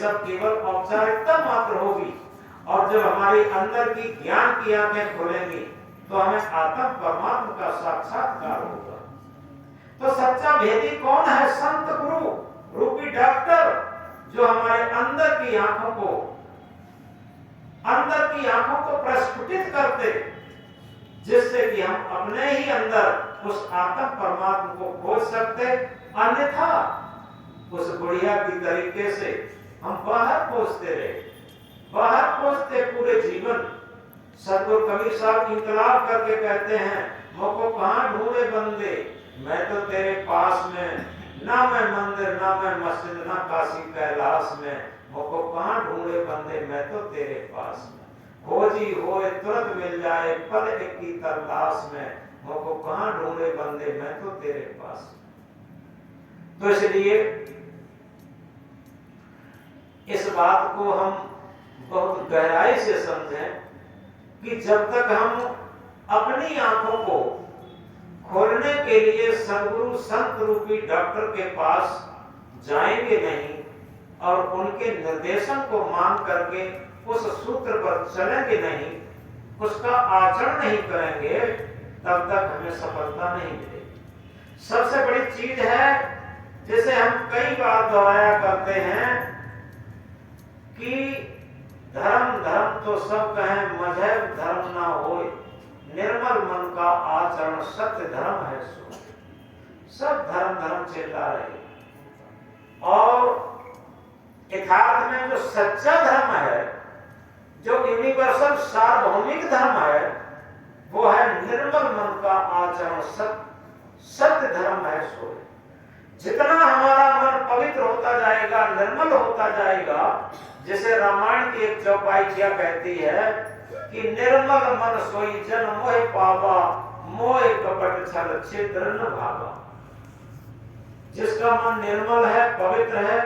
सब केवल औपचारिकता मात्र होगी। और जब हमारी अंदर की ज्ञान की आंखें खुलेंगी तो हमें आत्म परमात्मा का साक्षात्कार होगा। तो सच्चा भेदी कौन है? संत गुरु रूपी डॉक्टर, जो हमारे अंदर की आंखों को प्रस्फुटित करते, जिससे कि हम अपने ही अंदर उस आत्म परमात्मा को खोज सकते। अन्यथा उस बुढ़िया की तरीके से हम बाहर खोजते रहे, बाहर खोजते पूरे जीवन। सतगुरु कबीर साहब इंकलाब करके कहते हैं, मोको कहां ढूंढे बंदे, मैं तो तेरे पास में, ना मैं मंदिर ना मैं मस्जिद ना काशी कैलाश में, मोको कहां ढूंढे बंदे, मैं तो तेरे पास में। खोजी होए तुरंत मिल जाए, पल एक की तलाश में, मोको कहां ढूंढे बंदे, मैं तो तेरे पास में। तो इसलिए इस बात को हम बहुत गहराई से समझें कि जब तक हम अपनी आंखों को खोलने के लिए सद्गुरु संत रूपी डॉक्टर के पास जाएंगे नहीं और उनके निर्देशन को मान करके उस सूत्र पर चलेंगे नहीं, उसका आचरण नहीं करेंगे, तब तक हमें सफलता नहीं मिलेगी। सबसे बड़ी चीज है जिसे हम कई बार दोहराया करते हैं कि धर्म धर्म तो सब कहें, मजहब धर्म ना होए, निर्मल मन का आचरण सत्य धर्म है सो। सब धर्म धर्म चिल्ला रहे, और यथार्थ में जो सच्चा धर्म है, जो यूनिवर्सल सार्वभौमिक धर्म है, वो है निर्मल मन का आचरण सत्य धर्म है सो। जितना हमारा मन पवित्र होता जाएगा, निर्मल होता जाएगा, जिसे रामायण की एक चौपाई क्या कहती है कि निर्मल मन सोई जन मोह पावा, मोह कपट छल छिद्र न भावा। जिसका मन निर्मल है, पवित्र है,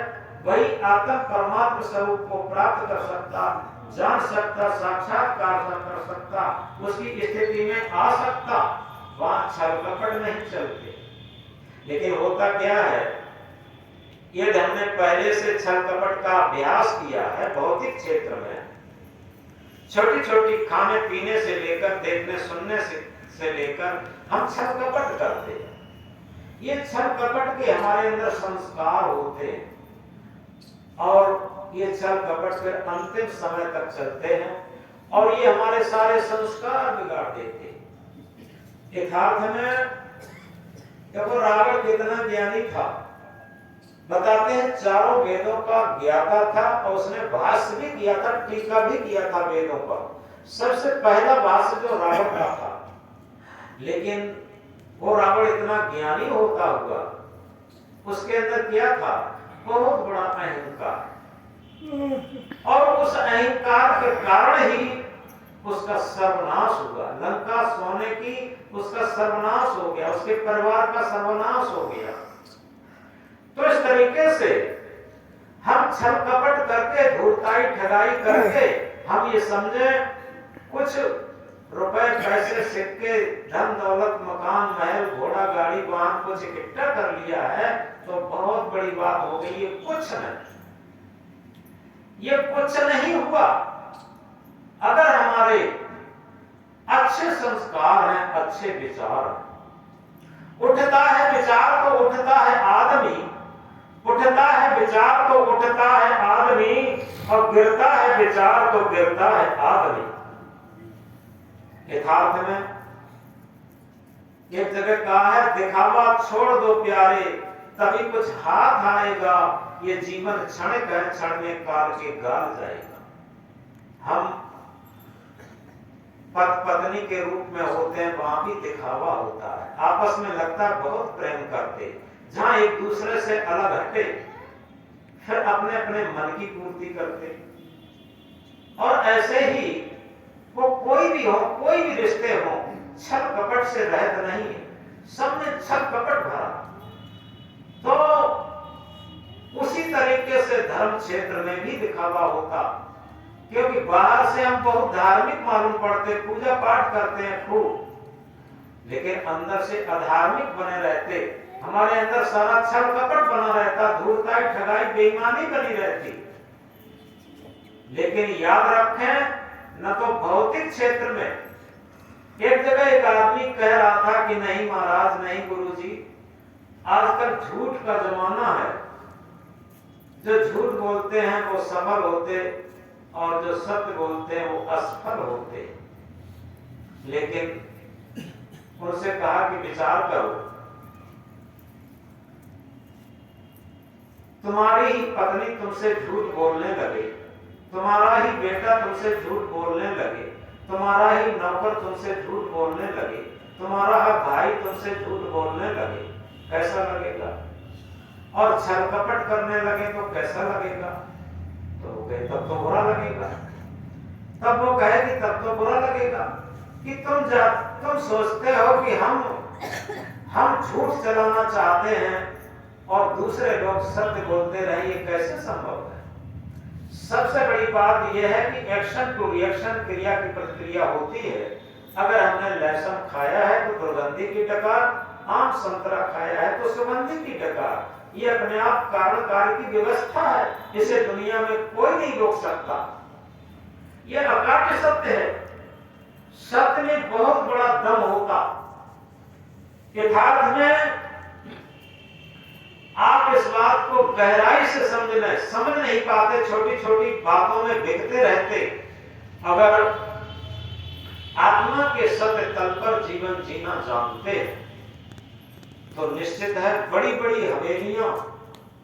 वही आत्म परमात्मा स्वरूप को प्राप्त कर सकता, जान सकता, साक्षात्कार कर सकता, उसकी स्थिति में आ सकता। वहां छल कपट नहीं चलते। लेकिन होता क्या है, यदि हमने पहले से छल कपट का अभ्यास किया है भौतिक क्षेत्र में, छोटी छोटी खाने पीने से लेकर देखने सुनने से लेकर हम छल कपट करते हैं। ये छल कपट के हमारे अंदर संस्कार होते हैं और ये छल कपट फिर अंतिम समय तक चलते हैं और ये हमारे सारे संस्कार बिगाड़ देते हैं। यथार्थ में देखो रावण कितना ज्ञानी था, बताते हैं चारों वेदों का ज्ञाता था और उसने भाष्य भी किया था, टीका भी किया था वेदों पर। सबसे पहला भाष्य जो रावण का था, लेकिन वो रावण इतना ज्ञानी होता हुआ उसके अंदर क्या था, बहुत बड़ा अहंकार, और उस अहंकार के कारण ही उसका सर्वनाश हुआ। लंका सोने की उसका सर्वनाश हो गया, उसके परिवार का सर्वनाश हो गया। तो इस तरीके से हम छल कपट करके, धूर्ताई ठगाई करके हम ये समझे कुछ रुपए पैसे सिक्के धन दौलत मकान महल घोड़ा गाड़ी वाहन कुछ इकट्ठा कर लिया है तो बहुत बड़ी बात हो गई। ये कुछ नहीं, ये कुछ नहीं हुआ। अगर हमारे अच्छे संस्कार हैं, अच्छे विचार हैं, उठता है विचार तो उठता है आदमी, उठता है विचार तो उठता है आदमी, और गिरता है विचार तो गिरता है आदमी। यथार्थ में एक जगह कहा है, दिखावा छोड़ दो प्यारे, तभी कुछ हाथ आएगा, ये जीवन क्षणिक है, क्षण में काल के गाल जाएगा। हम पति पत्नी के रूप में होते हैं, वहां भी दिखावा होता है, आपस में लगता है बहुत प्रेम करते, जहां एक दूसरे से अलग हटे फिर अपने अपने मन की पूर्ति करते। और ऐसे ही वो कोई भी हो, कोई भी रिश्ते हो, छल कपट से रहत नहीं है, सब में छल कपट भरा। तो उसी तरीके से धर्म क्षेत्र में भी दिखावा होता, क्योंकि बाहर से हम बहुत धार्मिक मालूम पड़ते, पूजा पाठ करते हैं खूब, लेकिन अंदर से अधार्मिक बने रहते, हमारे अंदर सारा छल कपट बना रहता, धूर्ताई ठगाई बेईमानी बनी रहती। लेकिन याद रखें, न तो भौतिक क्षेत्र में, एक जगह एक आदमी कह रहा था कि नहीं महाराज, नहीं गुरुजी, आजकल झूठ का जमाना है, जो झूठ बोलते हैं वो सफल होते और जो सत्य बोलते हैं वो असफल होते। लेकिन उनसे कहा कि विचार करो, तुम्हारी ही पत्नी तुमसे झूठ बोलने लगे, तुम्हारा ही बेटा तुमसे झूठ बोलने लगे, तुम्हारा ही नौकर तुमसे झूठ बोलने लगे, तुम्हारा भाई तुमसे झूठ बोलने लगे, कैसा लगेगा? और छल कपट करने लगे तो कैसा लगेगा? तो वो कहे तब तो बुरा लगेगा। तब वो कहे कि तब तो बुरा लगेगा कि तुम सोचते हो कि हम झूठ चलाना चाहते हैं और दूसरे लोग सत्य बोलते रहे, ये कैसे संभव है? सबसे बड़ी बात यह है कि एक्शन टू रिएक्शन, क्रिया की प्रतिक्रिया होती है। अगर हमने लहसुन खाया है तो दुर्गंधी की डकार, आम संतरा खाया है तो सुगंधी की डकार। ये अपने आप कारण कार्य की व्यवस्था है, इसे दुनिया में कोई नहीं रोक सकता। यह अकाट्य सत्य है। सत्य में बहुत बड़ा दम होता। यथार्थ में आप इस बात को गहराई से समझ नहीं पाते, छोटी छोटी बातों में बिकते रहते। अगर आत्मा के सत्य तल पर जीवन जीना जानते हैं तो निश्चित है बड़ी बड़ी हवेलियां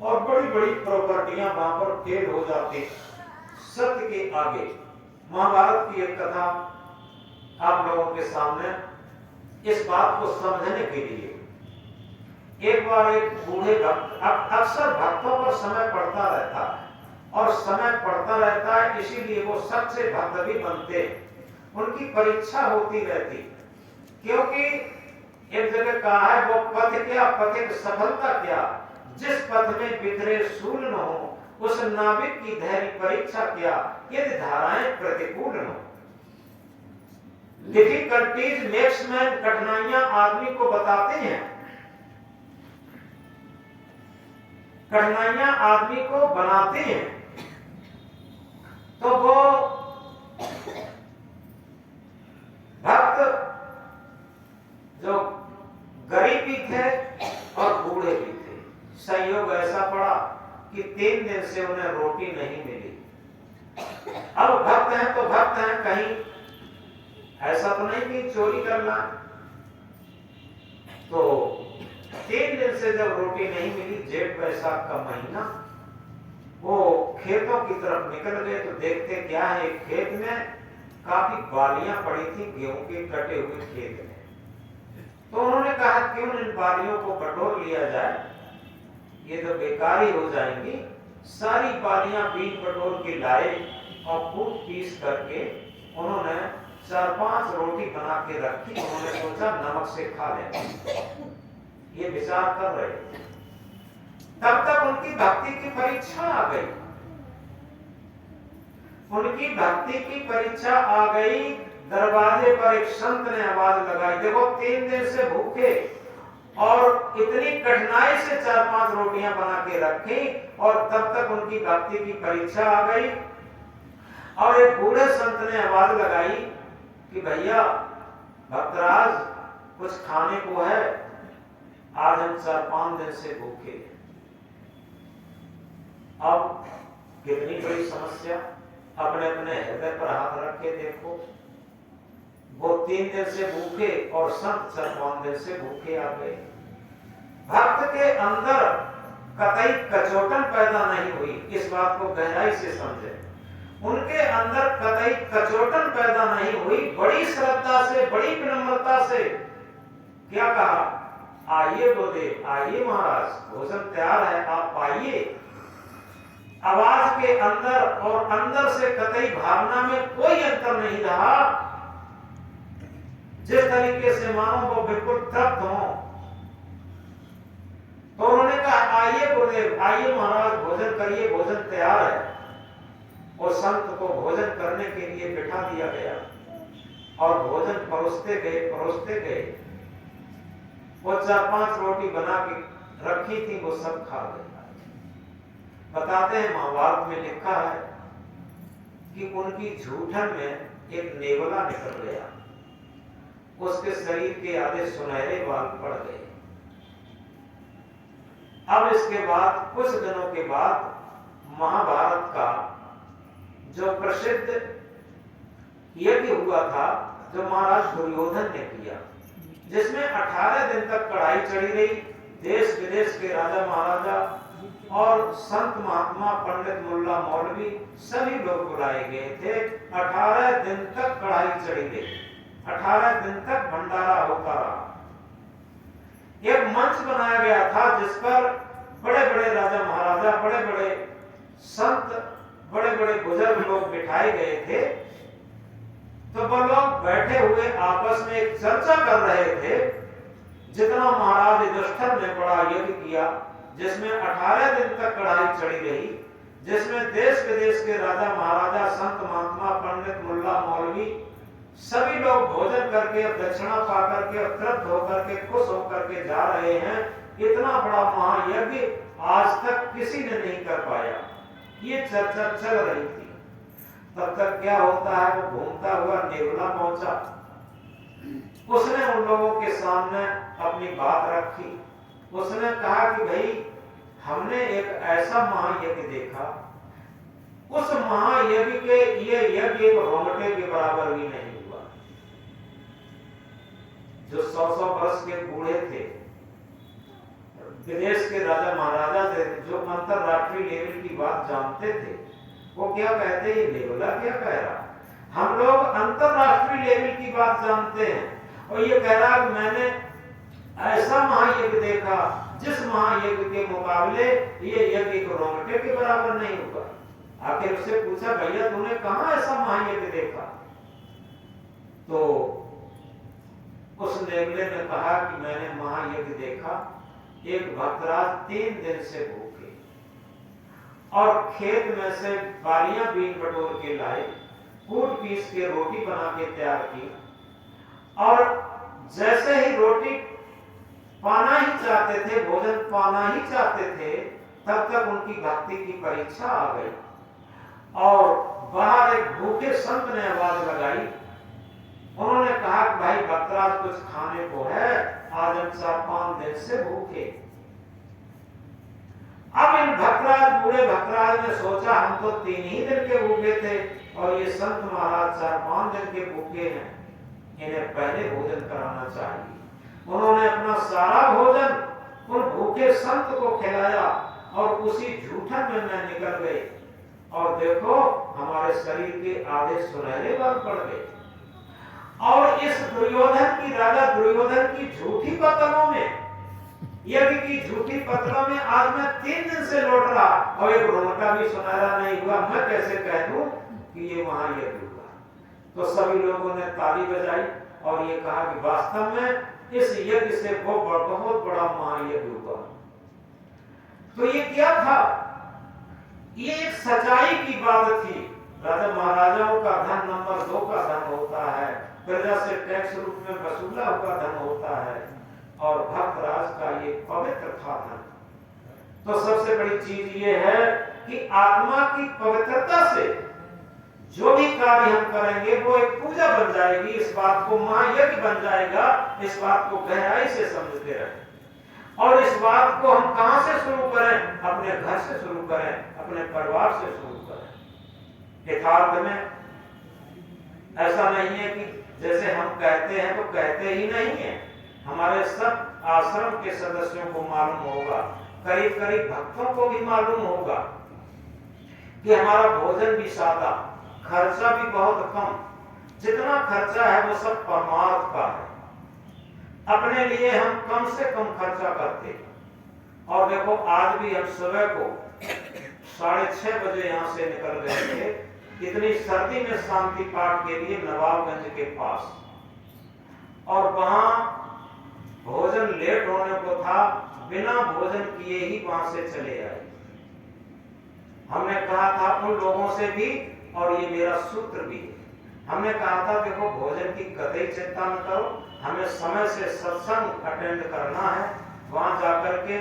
और बड़ी बड़ी प्रॉपर्टियां वहां पर फेल हो जाती सत्य के आगे। महाभारत की एक कथा आप लोगों के सामने इस बात को समझने के लिए, एक बार एक बूढ़े भक्त, अक्सर भक्तों पर समय पड़ता रहता है और समय पड़ता रहता है इसीलिए वो सच्चे भक्त भी बनते, उनकी परीक्षा होती रहती। क्योंकि एक जगह कहा है वो पथ क्या, पथिक सफलता क्या, जिस पथ में बिखरे सूल न हो उस नाविक की धैर्य परीक्षा क्या, यदि धाराएं प्रतिकूल न हो। डिफिकल्टीज मेक्स मैन, कठिनाइयां आदमी को बताते हैं, कठिनाइयां आदमी को बनाते हैं। तो वो भक्त जो गरीब भी थे और बूढ़े भी थे, संयोग ऐसा पड़ा कि 3 दिन से उन्हें रोटी नहीं मिली। अब भक्त हैं तो भक्त हैं, कहीं ऐसा तो नहीं कि चोरी करना। तो 3 दिन से जब रोटी नहीं मिली, जेठ बैसाख का महीना, वो खेतों की तरफ निकल गए तो देखते क्या है, एक खेत में काफी बालियां पड़ी थी गेहूं के कटे हुए खेत में। तो उन्होंने कहा क्यों इन बालियों को बटोर लिया जाए, ये तो बेकार ही हो जाएंगी। सारी बालियां बीन बटोर के लाए और कूट पीस करके उन्होंने 4-5 रोटी बना के रखी। उन्होंने सोचा नमक से खा लेंगे, ये विचार कर रहे। तब तक उनकी भक्ति की परीक्षा आ गई, उनकी भक्ति की परीक्षा आ गई। दरवाजे पर एक संत ने आवाज लगाई, देखो 3 दिन से भूखे और इतनी कठिनाई से 4-5 रोटियां बना के रखी और तब तक उनकी भक्ति की परीक्षा आ गई। और एक बूढ़े संत ने आवाज लगाई कि भैया भक्तराज, कुछ खाने को है, आज हम 4-5 दिन से भूखे। अब कितनी बड़ी समस्या, अपने अपने हृदय पर हाथ रख के देखो। वो 3 दिन से भूखे और संत 4-5 दिन से भूखे आ गए। भक्त के अंदर कतई कचोटन पैदा नहीं हुई, इस बात को गहराई से समझे। उनके अंदर कतई कचोटन पैदा नहीं हुई, बड़ी श्रद्धा से, बड़ी विनम्रता से क्या कहा, आइए गुरुदेव, आइए महाराज, भोजन तैयार है, आप आइए। आवाज के अंदर और अंदर से कतई भावना में कोई अंतर नहीं रहा। जिस तरीके से मानो वो बिल्कुल तृप्त हो। तो उन्होंने कहा आइए गुरुदेव, आइए महाराज, भोजन करिए, भोजन तैयार है। और संत को भोजन करने के लिए बिठा दिया गया और भोजन परोसते गए। वो 4-5 रोटी बना के रखी थी, वो सब खा गए। बताते हैं महाभारत में लिखा है कि उनकी झूठन में एक नेवला निकल गया, उसके शरीर के आधे सुनहरे बाल पड़ गए। अब इसके बाद कुछ दिनों के बाद महाभारत का जो प्रसिद्ध यज्ञ हुआ था, जो महाराज दुर्योधन ने किया, जिसमें 18 दिन तक कड़ाई चढ़ी रही। देश विदेश के राजा महाराजा और संत महात्मा, पंडित, मुल्ला, मौलवी सभी लोग बुलाए गए थे। 18 दिन तक कड़ाई चढ़ी रही, 18 दिन तक भंडारा होता रहा। एक मंच बनाया गया था जिस पर बड़े बड़े राजा महाराजा, बड़े बड़े संत, बड़े बड़े बुजुर्ग लोग बिठाए गए थे। तो वो लोग बैठे हुए आपस में एक चर्चा कर रहे थे। जितना महाराज युधिष्ठिर ने बड़ा यज्ञ किया, जिसमें 18 दिन तक कड़ाई चढ़ी रही, जिसमें देश विदेश के राजा महाराजा, संत महात्मा, पंडित, मुल्ला, मौलवी सभी लोग भोजन करके, दक्षिणा पा करके, तृप्त होकर के, खुश होकर के जा रहे हैं। इतना बड़ा महायज्ञ आज तक किसी ने नहीं कर पाया। ये चर्चा चल रही थी। तब तक क्या होता है, वो घूमता हुआ नेवला पहुंचा। उसने उन लोगों के सामने अपनी बात रखी। उसने कहा कि भाई, हमने एक ऐसा महायज्ञ देखा, उस महायज्ञ के ये यज्ञ एक रोंगटे के बराबर भी नहीं हुआ। जो 100-100 वर्ष के बूढ़े थे, विदेश के राजा महाराजा थे, जो अंतरराष्ट्रीय लेवल की बात जानते थे, वो क्या कहते, ये नेवला क्या कह रहा। हम लोग अंतरराष्ट्रीय लेवल की बात जानते हैं, और ये कह रहा कि मैंने ऐसा महायज्ञ देखा जिस महायज्ञ के मुकाबले ये यज्ञ एक रोंगटे के बराबर नहीं हुआ। आखिर उससे पूछा, भैया तूने कहां ऐसा महायज्ञ देखा? तो उस नेवले ने कहा कि मैंने महायज्ञ देखा, एक भक्तराज 3 दिन से भूखे और खेत में से बालियां बीन बटोर के लाए, कूट पीस के रोटी बना के तैयार की, और जैसे ही रोटी पाना ही चाहते थे, भोजन पाना ही चाहते थे, तब तक उनकी भक्ति की परीक्षा आ गई। और बाहर एक भूखे संत ने आवाज लगाई। उन्होंने कहा कि भाई भक्तराज, कुछ खाने को है, आज हम 4-5 दिन से भूखे। अब इन भक्तराज, बूढ़े भक्तराज ने सोचा, हम तो 3 ही दिन के भूखे थे और ये संत महाराज 4-5 दिन के भूखे हैं, इन्हें पहले भोजन कराना चाहिए। उन्होंने अपना सारा भोजन उन भूखे संत को खिलाया और उसी झूठन में निकल गए, और देखो हमारे शरीर के आधे सुनहरे बाल पड़ गए। और इस दुर्योधन की, राजा दुर्योधन की झूठी पतलों में, यज्ञ की झूठी पतलों में आज मैं 3 दिन से लौट रहा और एक रोंगटा भी सुनहरा नहीं हुआ। मैं कैसे कह दूं कि ये महायज्ञ हुआ? तो सभी लोगों ने ताली बजाई और ये कहा कि वास्तव में इस यज्ञ से वो बहुत बड़ा महायज्ञ हुआ। तो ये क्या था? ये एक सच्चाई की बात थी। राजा महाराजाओं का धन नंबर 2 का धन होता है, प्रजा से टैक्स रूप में वसूला हुआ धन होता है, और भक्तराज का ये पवित्र था धन। तो सबसे बड़ी चीज ये है कि आत्मा की पवित्रता से जो भी कार्य हम करेंगे वो एक पूजा बन जाएगी। इस बात को महायज्ञ बन जाएगा। इस बात को गहराई से समझते रहें। और इस बात को हम कहां से शुरू करें? अपने घर से शुरू करें, अपने परिवार से शुरू करें। यथार्थ में ऐसा नहीं है कि जैसे हम कहते हैं तो कहते ही नहीं है। हमारे सब आश्रम के सदस्यों को मालूम होगा, करीब करीब भक्तों को भी मालूम होगा कि हमारा भोजन भी सादा, खर्चा भी बहुत कम। जितना खर्चा है वो सब परमार्थ का है। अपने लिए हम कम से कम खर्चा करते हैं। और देखो आज भी हम सुबह को 6:30 बजे यहाँ से निकल गए थे, इतनी सर्दी में शांति पाठ के लिए नवाबगंज के पास, और वहां भोजन लेट होने को था, बिना भोजन किए ही वहां से चले आए। हमने कहा था उन लोगों से भी, और ये मेरा सूत्र भी है, हमने कहा था देखो भोजन की कतई चिंता न करो, हमें समय से सत्संग अटेंड करना है वहां जाकर के,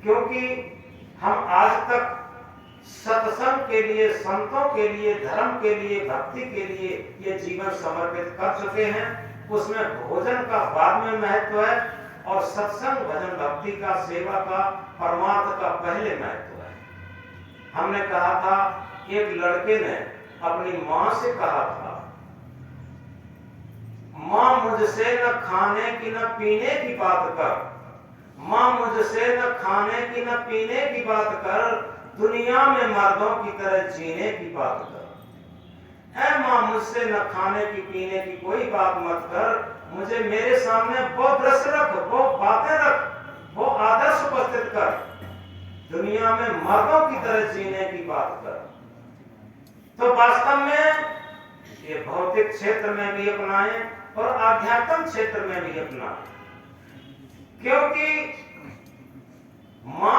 क्योंकि हम आज तक सत्संग के लिए, संतों के लिए, धर्म के लिए, भक्ति के लिए ये जीवन समर्पित कर चुके हैं। उसमें भोजन का बाद में महत्व है और सत्संग, भजन, भक्ति का, सेवा का, परमार्थ का पहले महत्व है। हमने कहा था, एक लड़के ने अपनी मां से कहा था, मां मुझसे न खाने की न पीने की बात कर, मां मुझसे न खाने की न पीने की बात कर, दुनिया में मर्दों की तरह जीने की बात कर। ऐ मां, मुझसे न खाने की पीने की कोई बात मत कर, मुझे मेरे सामने वो दृश्य रख, वो बातें रख, वो आदर्श उपस्थित कर, दुनिया में मर्दों की तरह जीने की बात कर। तो वास्तव में ये भौतिक क्षेत्र में भी अपनाएं और आध्यात्मिक क्षेत्र में भी अपनाएं, क्योंकि मां